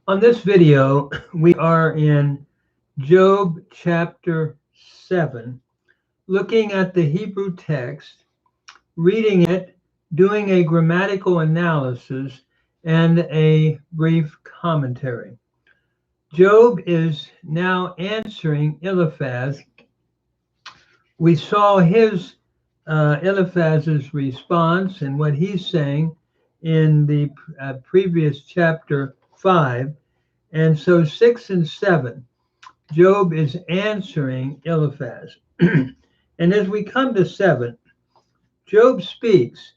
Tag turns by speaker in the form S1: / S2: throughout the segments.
S1: On this video, we are in Job chapter 7, looking at the Hebrew text, reading it, doing a grammatical analysis, and a brief commentary. Job is now answering Eliphaz. We saw Eliphaz's response and what he's saying in the previous chapter 5. And so 6 and 7, Job is answering Eliphaz. And as we come to 7, Job speaks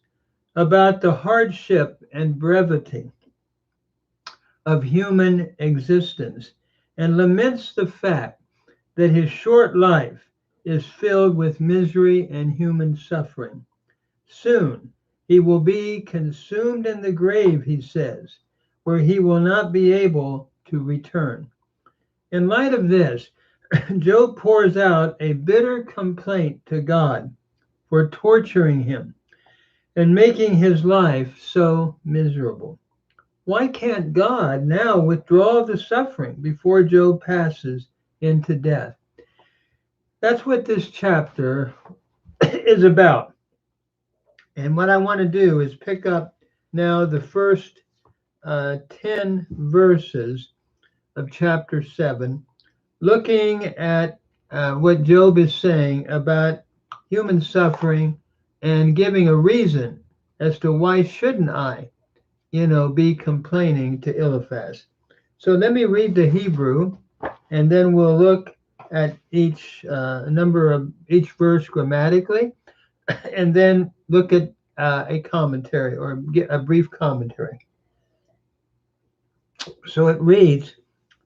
S1: about the hardship and brevity of human existence and laments the fact that his short life is filled with misery and human suffering. Soon he will be consumed in the grave, he says, where he will not be able to return. In light of this, Job pours out a bitter complaint to God for torturing him and making his life so miserable. Why can't God now withdraw the suffering before Job passes into death? That's what this chapter is about. And what I want to do is pick up now the first 10 verses of chapter 7, looking at what Job is saying about human suffering and giving a reason as to why shouldn't I, be complaining to Eliphaz. So let me read the Hebrew, and then we'll look at each number of each verse grammatically, and then look at a commentary or get a brief commentary. So it reads,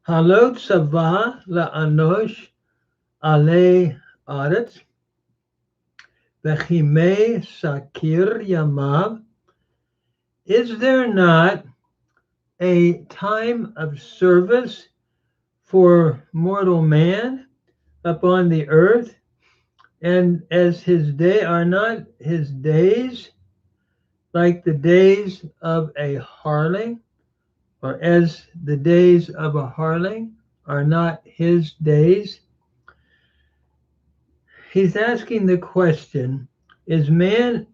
S1: Halot Sava la'anosh ale aretz, v'chimei sakir yamav. Is there not a time of service for mortal man upon the earth? And as his day are not his days like the days of a harling, or as the days of a harling are not his days? He's asking the question, is man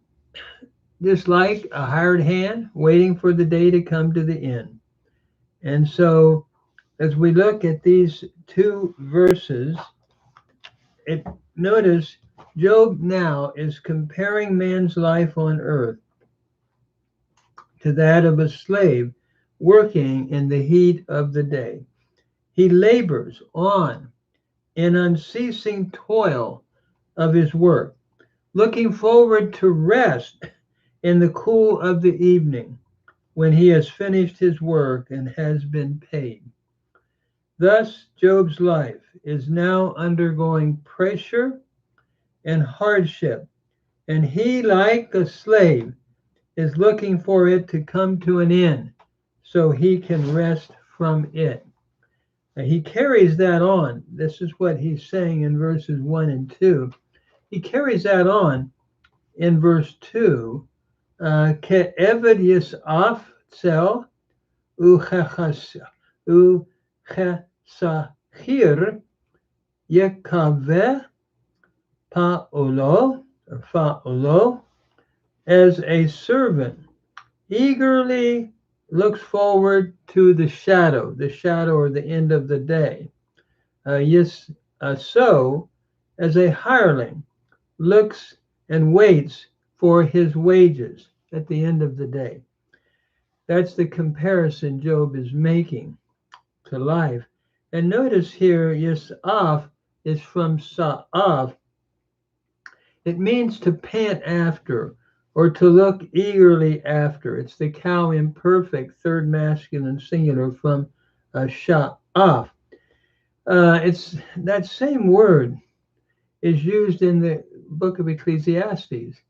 S1: just like a hired hand waiting for the day to come to the end? And so as we look at these two verses, notice Job now is comparing man's life on earth to that of a slave working in the heat of the day. He labors on in unceasing toil of his work, looking forward to rest in the cool of the evening when he has finished his work and has been paid. Thus, Job's life is now undergoing pressure and hardship, and he, like a slave, is looking for it to come to an end so he can rest from it. And he carries that on. This is what he's saying in verses 1 and 2. He carries that on in verse 2. Ke'eved yis'af tzel u'chesachir yekaveh fa'olo, as a servant eagerly looks forward to the shadow or the end of the day. So as a hireling looks and waits for his wages at the end of the day. That's the comparison Job is making to life. And notice here, Yis'af is from Sa'af. It means to pant after or to look eagerly after. It's the cow imperfect, third masculine singular from Sha'af. It's that same word is used in the book of Ecclesiastes,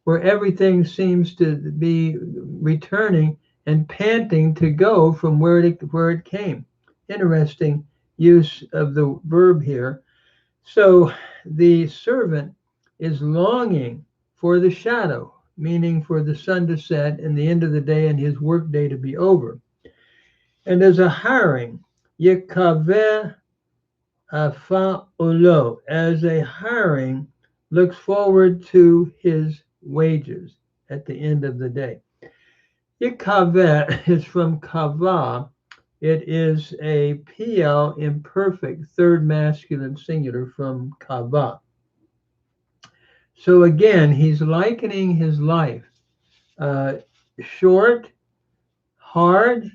S1: where everything seems to be returning and panting to go from where it came. Interesting use of the verb here. So the servant is longing for the shadow, meaning for the sun to set and the end of the day and his work day to be over. And there's a hiring. Yekaveh afa ulo, as a hiring looks forward to his wages at the end of the day. Yekaveh is from kavah. It is a PL imperfect, third masculine singular from kavah. So again, he's likening his life. Short, hard,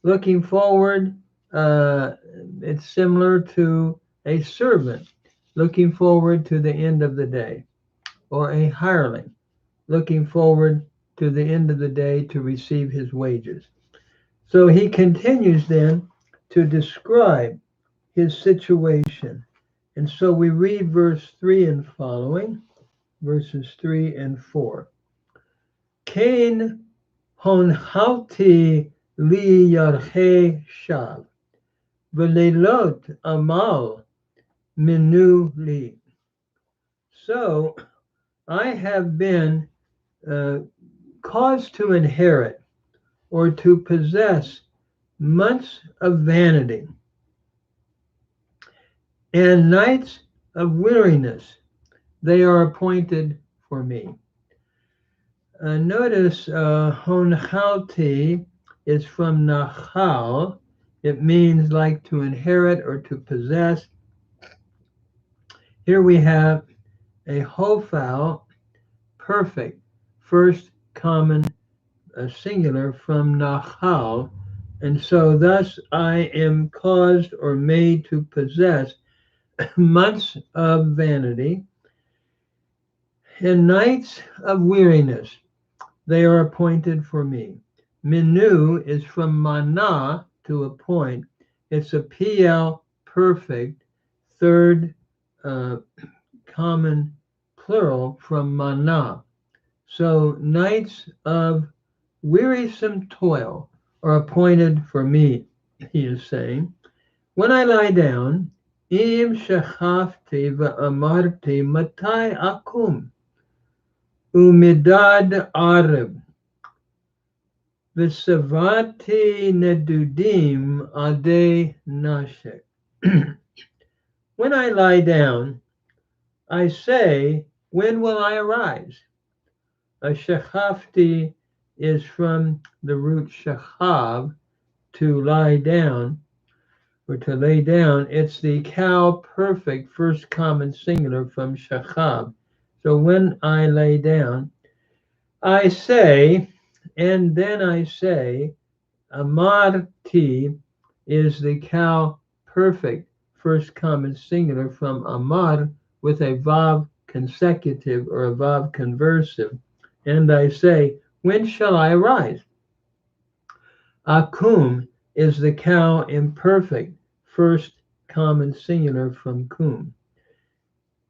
S1: looking forward. It's similar to a servant looking forward to the end of the day, or a hireling looking forward to the end of the day to receive his wages. So he continues then to describe his situation. And so we read verse 3 and following, verses 3 and 4. Cain honhalti li yarhe shav, v'leilot amal minu li. So I have been caused to inherit or to possess months of vanity and nights of weariness. They are appointed for me. Notice honchalti is from nachal. It means like to inherit or to possess. Here we have a hofal, perfect, first common singular from nachal. And so thus I am caused or made to possess months of vanity and nights of weariness. They are appointed for me. Minu is from mana, to appoint. It's a PL perfect, third common plural from mana. So nights of wearisome toil are appointed for me, he is saying. When I lie down, im shachafti va'amarti matai akum umidad arib v'savati nedudim ade nashek. When I lie down, I say, when will I arise? A shachafti is from the root shachav, to lie down or to lay down. It's the cow perfect first common singular from shachav. So when I lay down, I say, and then I say, amarti is the cow perfect first common singular from amar with a vav consecutive or a vav conversive. And I say, when shall I arise? Akum is the cow imperfect first common singular from kum.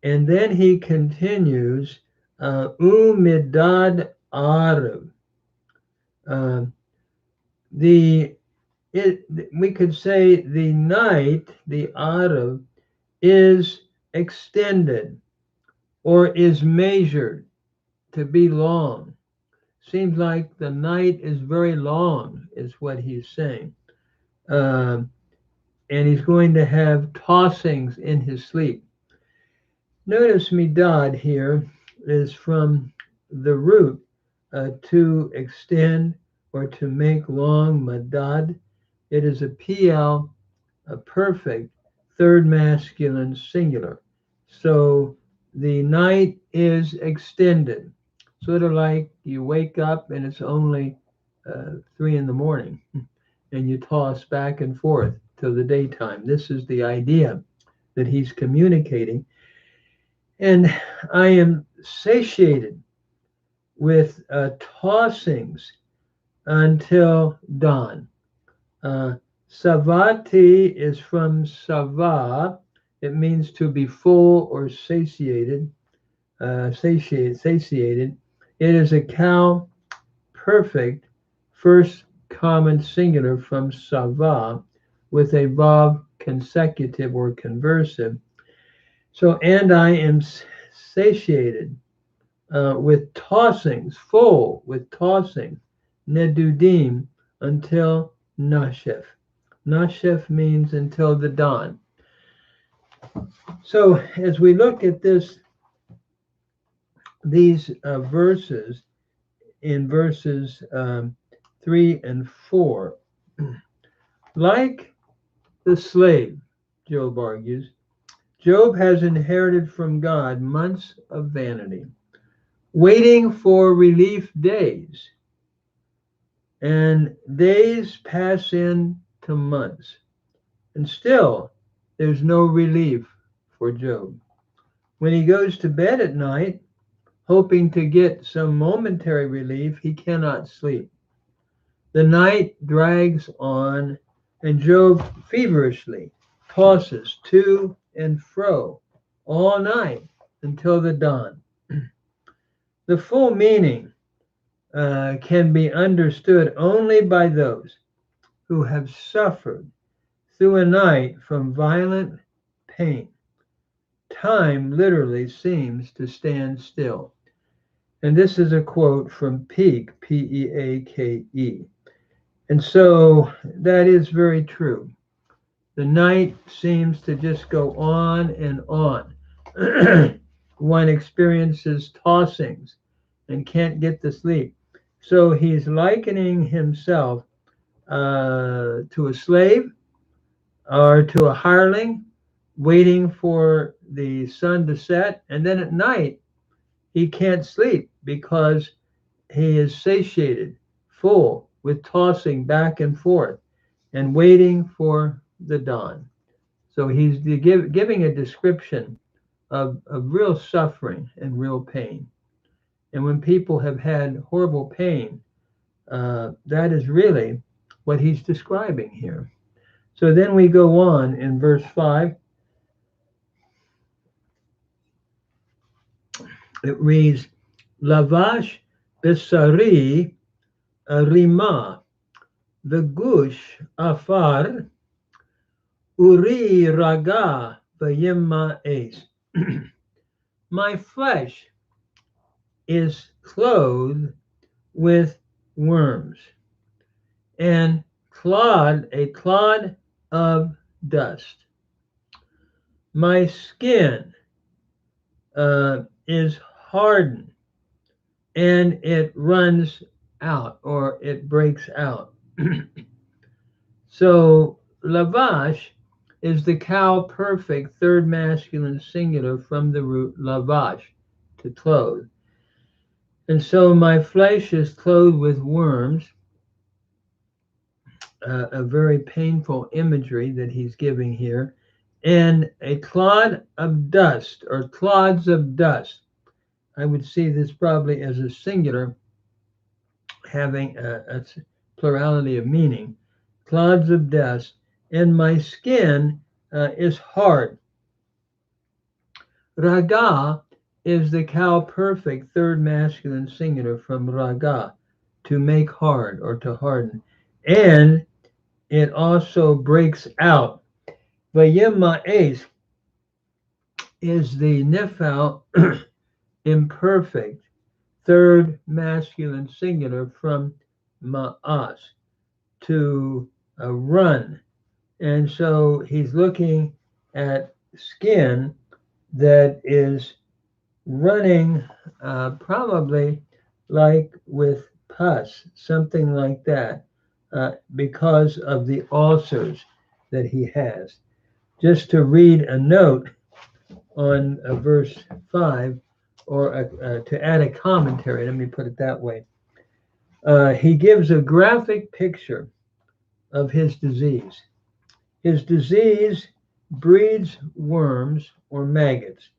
S1: And then he continues, umidad arav. We could say the night, the arav, is extended or is measured to be long. Seems like the night is very long, is what he's saying. And he's going to have tossings in his sleep. Notice midad here is from the root to extend or to make long, madad. It is a PL, a perfect, third masculine singular. So the night is extended, sort of like you wake up and it's only 3 in the morning and you toss back and forth till the daytime. This is the idea that he's communicating. And I am satiated with tossings until dawn. Savati is from sava. It means to be full or satiated. Satiated. It is a cow perfect first common singular from sava with a vav consecutive or conversive. So, and I am satiated with tossings, full with tossing, nedudim, until nashef. Nashef means until the dawn. So as we look at these verses, in verses 3 and 4, like the slave, Job argues, Job has inherited from God months of vanity, waiting for relief days, and days pass into months, and still there's no relief for Job. When he goes to bed at night, hoping to get some momentary relief, he cannot sleep. The night drags on, and Job feverishly tosses to and fro all night until the dawn. The full meaning can be understood only by those who have suffered through a night from violent pain. Time literally seems to stand still. And this is a quote from Peake, P-E-A-K-E. And so that is very true. The night seems to just go on and on. One experiences tossings and can't get to sleep. So he's likening himself to a slave or to a hireling waiting for the sun to set. And then at night, he can't sleep because he is satiated, full, with tossing back and forth and waiting for the dawn. So he's giving a description of real suffering and real pain. And when people have had horrible pain, that is really what he's describing here. So then we go on in verse 5. It reads, Lavash besari rima v'gush afar uri raga v'yimma es. My flesh is clothed with worms and a clod of dust. My skin is hardened and it runs out or it breaks out. So lavash is the cow perfect third masculine singular from the root lavash, to clothe. And so my flesh is clothed with worms, a very painful imagery that he's giving here, and a clod of dust or clods of dust. I would see this probably as a singular, having a plurality of meaning. Clods of dust, and my skin is hard. Raga is the cow perfect third masculine singular from raga, to make hard or to harden. And it also breaks out. Vayimma es is the nifal imperfect third masculine singular from ma'as, to run. And so he's looking at skin that is running, probably like with pus, something like that, because of the ulcers that he has. Just to read a note on verse 5, or to add a commentary, let me put it that way. He gives a graphic picture of his disease. His disease breeds worms or maggots.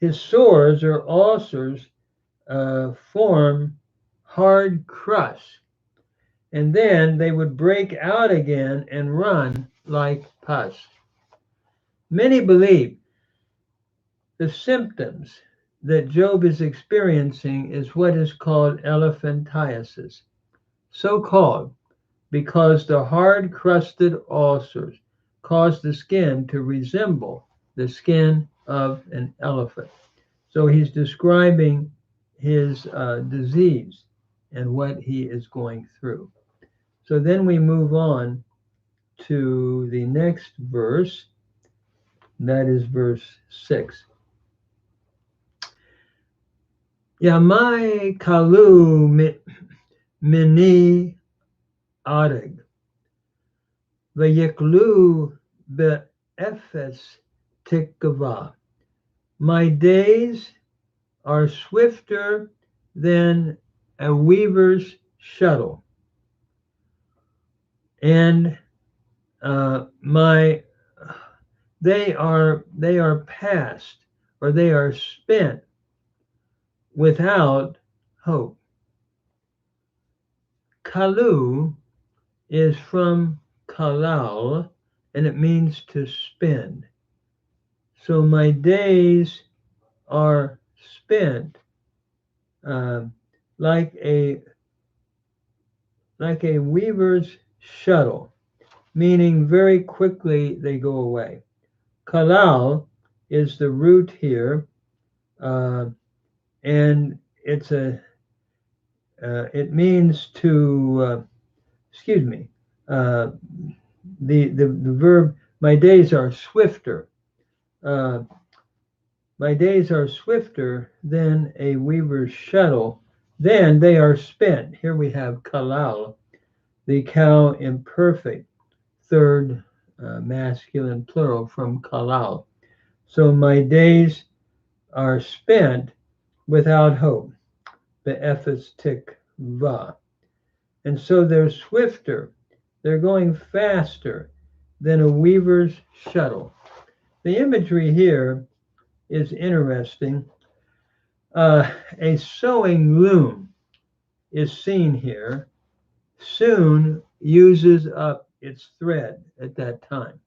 S1: His sores or ulcers form hard crusts, and then they would break out again and run like pus. Many believe the symptoms that Job is experiencing is what is called elephantiasis, so called because the hard crusted ulcers cause the skin to resemble the skin of an elephant. So he's describing his disease and what he is going through. So then we move on to the next verse. That is verse 6. Yamai kalu mini arig, vayiklu be'efes tikva. My days are swifter than a weaver's shuttle, and they are past, or they are spent without hope. Kalu is from kalal, and it means to spend. So my days are spent like a weaver's shuttle, meaning very quickly they go away. Kalal is the root here, and it means to the verb. My days are swifter. My days are swifter than a weaver's shuttle. Then they are spent. Here we have kalal, the cow imperfect, third masculine plural from kalal. So my days are spent without hope. Be'efes tikva. And so they're swifter. They're going faster than a weaver's shuttle. The imagery here is interesting. A sewing loom is seen here, soon uses up its thread at that time.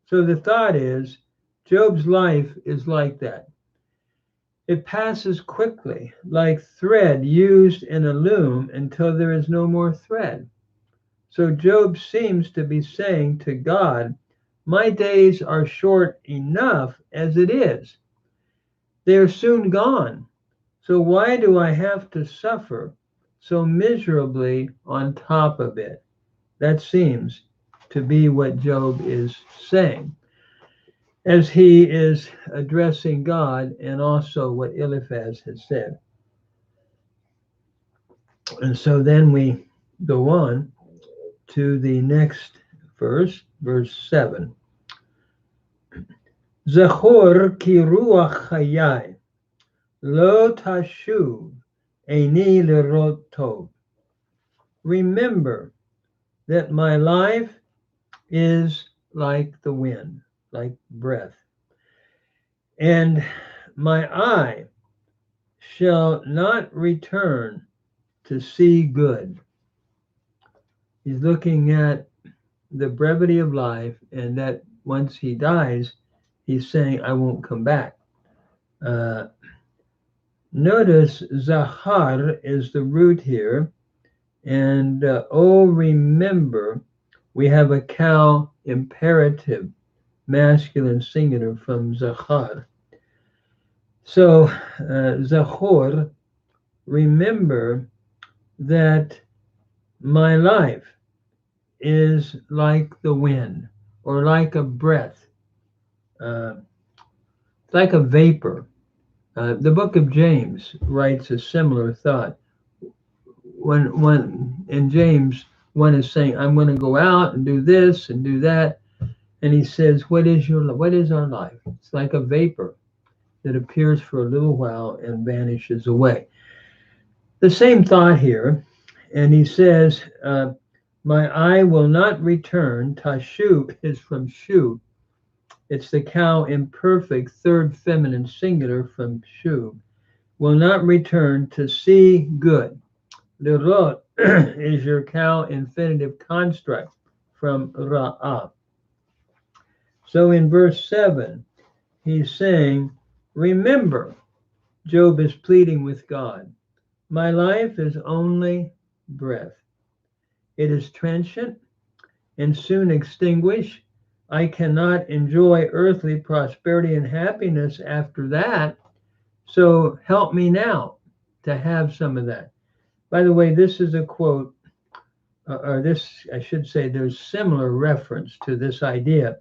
S1: So the thought is, Job's life is like that. It passes quickly, like thread used in a loom until there is no more thread. So Job seems to be saying to God, my days are short enough as it is. They are soon gone. So why do I have to suffer so miserably on top of it? That seems to be what Job is saying, as he is addressing God and also what Eliphaz has said. And so then we go on to the next verse, verse 7. Zachor ki ruach hayai lo tashuv eini lerot tov. Remember that my life is like the wind, like breath, and my eye shall not return to see good. He's looking at the brevity of life, and that once he dies, he's saying, I won't come back. Notice Zahar is the root here, and oh, remember, we have a cow imperative, masculine singular from Zahar. So, Zahor, remember that my life is like the wind, or like a breath, like a vapor. The book of James writes a similar thought. When in James, one is saying, I'm going to go out and do this and do that. And he says, what is our life? It's like a vapor that appears for a little while and vanishes away. The same thought here. And he says, my eye will not return. Tashu is from shu. It's the cow imperfect, third feminine singular from shu. Will not return to see good. Lerot is your cow infinitive construct from ra'ah. So in verse 7, he's saying, remember, Job is pleading with God. My life is only breath. It is transient and soon extinguished. I cannot enjoy earthly prosperity and happiness after that. So help me now to have some of that. By the way, this is a quote or this, I should say, there's similar reference to this idea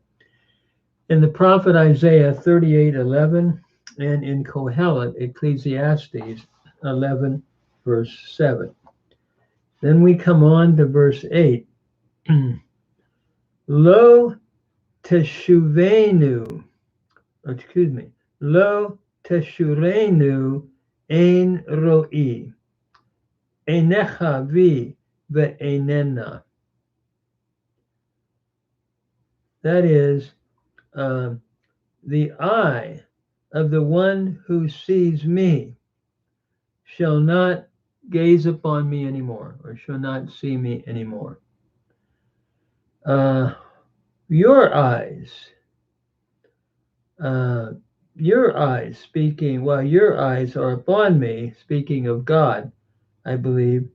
S1: in the prophet Isaiah 38:11 and in Kohelet, Ecclesiastes 11, verse 7. Then we come on to verse 8. Lo teshuvenu, excuse me, lo teshurenu ein roi, enecha vi ve'enena. That is, the eye of the one who sees me shall not gaze upon me anymore, or shall not see me anymore. Your eyes, speaking, while your eyes are upon me, speaking of God, I believe,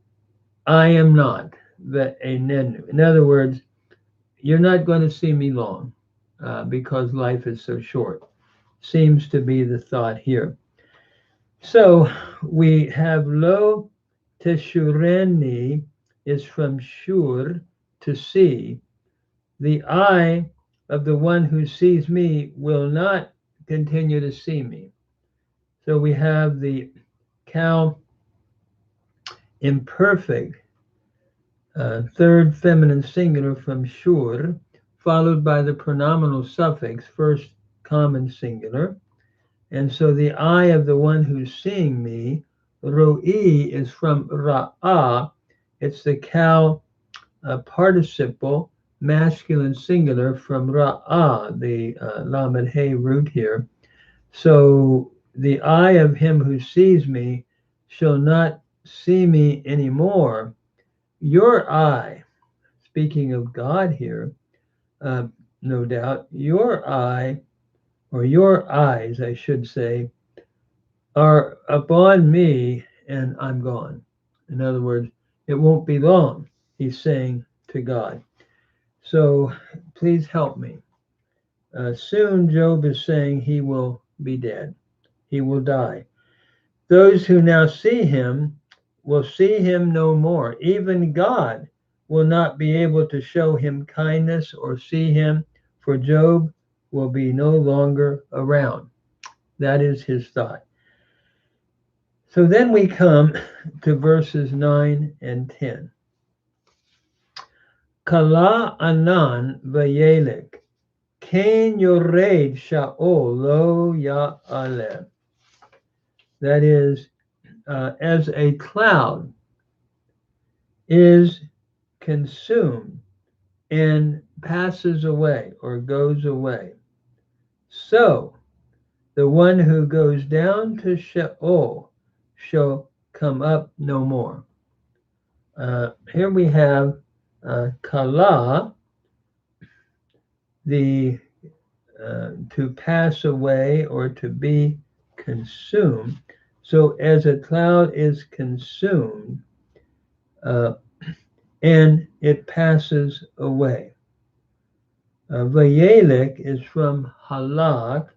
S1: I am not the enenu. In other words, you're not going to see me long because life is so short. Seems to be the thought here. So we have lo teshureni is from shur, to see. The eye of the one who sees me will not continue to see me. So we have the cow imperfect, third feminine singular from shur, followed by the pronominal suffix, first common singular. And so the eye of the one who's seeing me, roi, is from ra'ah. It's the cow participle, masculine singular from ra'ah, the lamed hey root here. So the eye of him who sees me shall not see me anymore. Your eye, speaking of God here, no doubt, your eye, or your eyes, I should say, are upon me and I'm gone. In other words, it won't be long, he's saying to God. So please help me. Soon Job is saying he will be dead. He will die. Those who now see him will see him no more. Even God will not be able to show him kindness or see him, for Job will be no longer around. That is his thought. So then we come to verses 9 and 10. Kala anan vayelek, kain yored sha'ol lo ya'aleh. That is, as a cloud is consumed and passes away or goes away, so the one who goes down to Sheol shall come up no more. Here we have kala, the to pass away or to be consumed. So as a cloud is consumed and it passes away. Vayelek is from halak,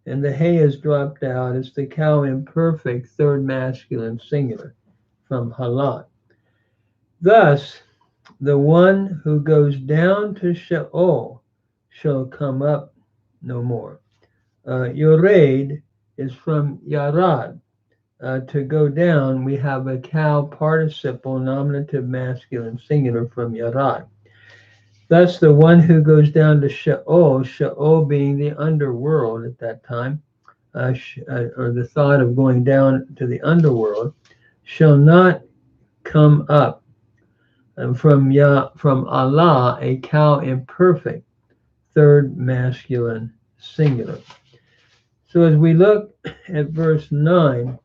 S1: and the hay is dropped out. It's the cow imperfect, third masculine singular from halak. Thus, the one who goes down to Sheol shall come up no more. Yored is from yarad. To go down, we have a cow participle, nominative masculine singular from yarad. Thus, the one who goes down to Sheol, Sheol being the underworld at that time, or the thought of going down to the underworld, shall not come up. From Allah, a cow imperfect, third masculine singular. So as we look at verse 9,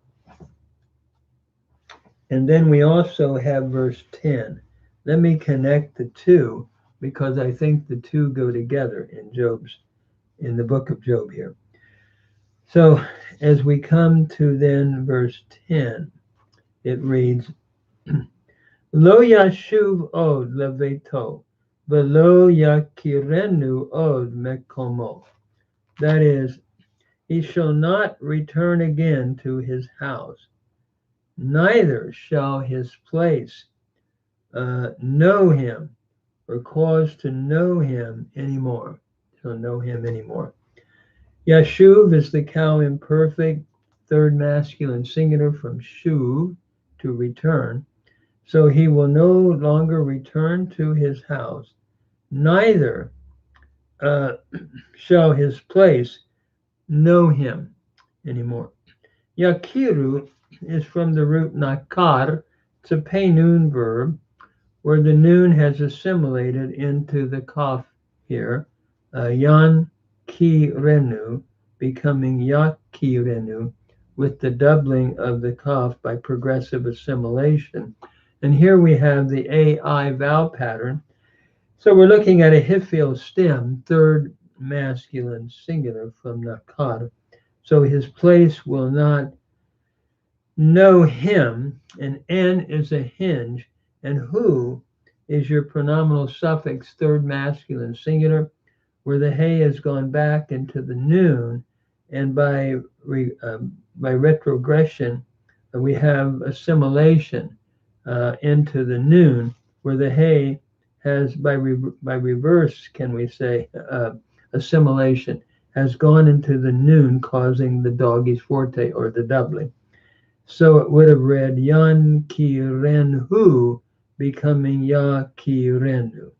S1: and then we also have verse 10, let me connect the two because I think the two go together in the book of Job here. So as we come to then verse 10, it reads, Lo yashuv od leveto, velo yakirenu od mekomo. That is, he shall not return again to his house, neither shall his place know him, or cause to know him anymore. So know him anymore. Yashuv is the cow imperfect, third masculine singular from shuv, to return. So he will no longer return to his house, neither uh, shall his place know him anymore. Yakiru is from the root nakar. It's a pay noon verb where the noon has assimilated into the kaf here. Yan ki renu becoming yaki renu with the doubling of the kaf by progressive assimilation. And here we have the AI vowel pattern. So we're looking at a Hifil stem, third masculine singular from nakar. So his place will not know him, and N is a hinge, and who is your pronominal suffix, third masculine singular, where the hay has gone back into the noon, and by retrogression, we have assimilation into the noon, where the hay has, by reverse, can we say, assimilation, has gone into the noon, causing the doggy's forte, or the doubling. So it would have read Yan ki renhu, becoming Ya ki renu,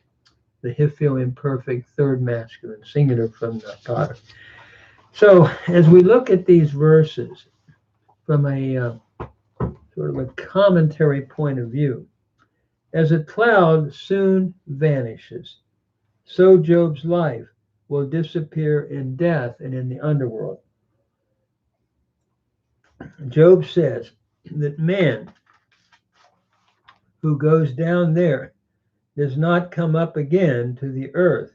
S1: the Hifil imperfect third masculine singular from Nakar. So as we look at these verses from a sort of a commentary point of view, as a cloud soon vanishes, so Job's life will disappear in death and in the underworld. Job says that man who goes down there does not come up again to the earth,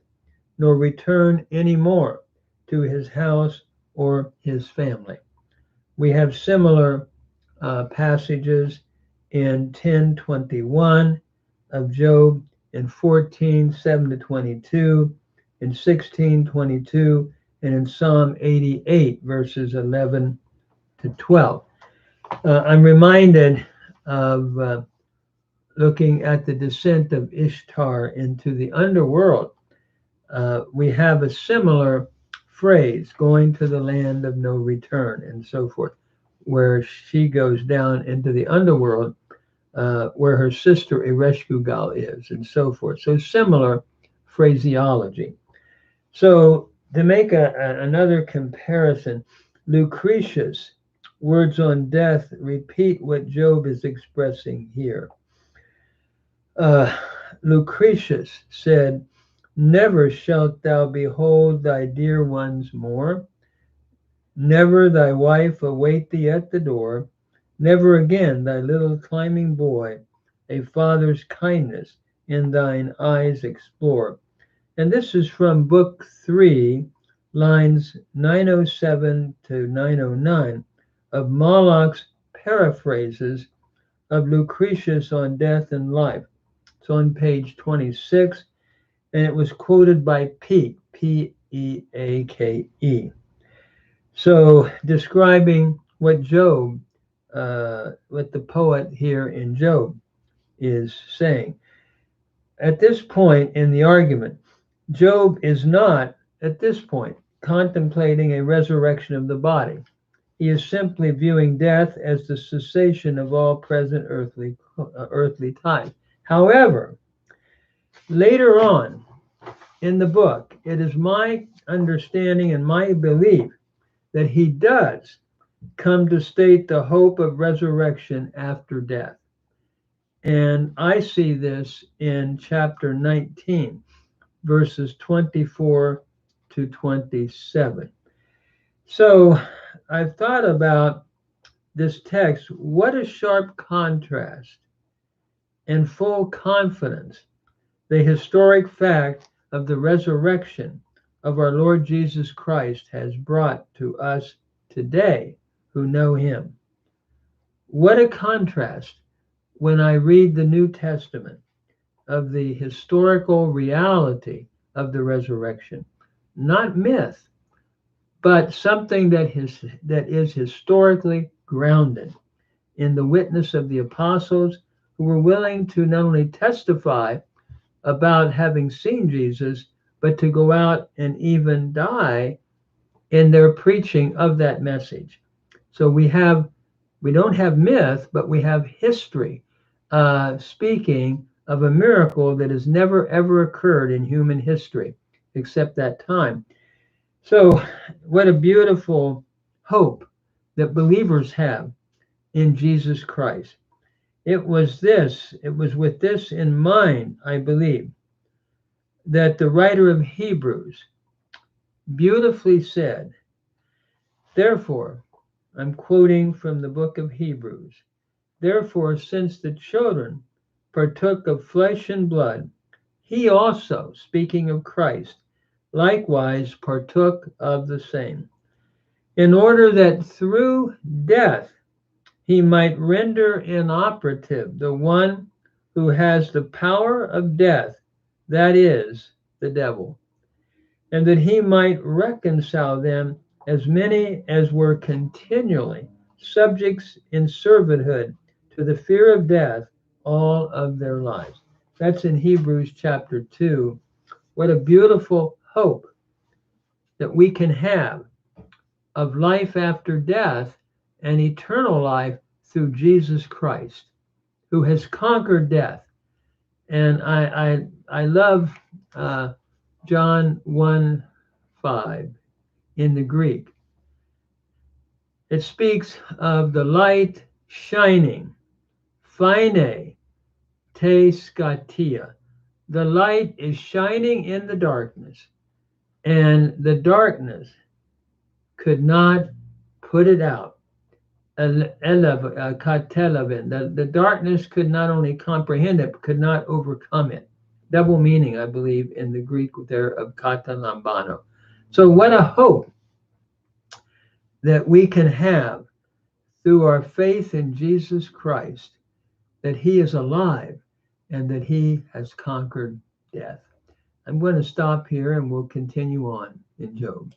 S1: nor return any more to his house or his family. We have similar passages in 10:21 of Job, in 14:7-22, in 16:22, and in Psalm 88, verses 11-12. I'm reminded of looking at the descent of Ishtar into the underworld. We have a similar phrase, going to the land of no return, and so forth, where she goes down into the underworld, where her sister Ereshkigal is, and so forth. So similar phraseology. So to make another comparison, Lucretius' words on death repeat what Job is expressing here. Lucretius said, "Never shalt thou behold thy dear ones more, never thy wife await thee at the door, never again thy little climbing boy a father's kindness in thine eyes explore." And this is from Book 3, lines 907 to 909 of Moloch's paraphrases of Lucretius on death and life. It's on page 26, and it was quoted by Peake, P-E-A-K-E. So describing what Job, what the poet here in Job is saying. At this point in the argument, Job is not, at this point, contemplating a resurrection of the body. He is simply viewing death as the cessation of all present earthly ties. However, later on in the book, it is my understanding and my belief that he does come to state the hope of resurrection after death. And I see this in chapter 19, verses 24 to 27. So I've thought about this text. What a sharp contrast and full confidence the historic fact of the resurrection of our Lord Jesus Christ has brought to us today who know him. What a contrast when I read the New Testament of the historical reality of the resurrection. Not myth, but something that is historically grounded in the witness of the apostles, who were willing to not only testify about having seen Jesus, but to go out and even die in their preaching of that message. So we don't have myth, but we have history speaking of a miracle that has never ever occurred in human history except that time. So what a beautiful hope that believers have in Jesus Christ. It was with this in mind, I believe, that the writer of Hebrews beautifully said, therefore, I'm quoting from the book of Hebrews, therefore, since the children partook of flesh and blood, he also, speaking of Christ, likewise partook of the same, in order that through death he might render inoperative the one who has the power of death, that is, the devil, and that he might reconcile them as many as were continually subjects in servitude to the fear of death all of their lives. That's in Hebrews chapter 2. What a beautiful hope that we can have of life after death and eternal life through Jesus Christ, who has conquered death. And I love John 1:5 in the Greek. It speaks of the light shining, phine te skatia. The light is shining in the darkness, and the darkness could not put it out. The darkness could not only comprehend it, but could not overcome it. Double meaning, I believe, in the Greek there of katalambano. So what a hope that we can have through our faith in Jesus Christ, that he is alive and that he has conquered death. I'm going to stop here and we'll continue on in Job.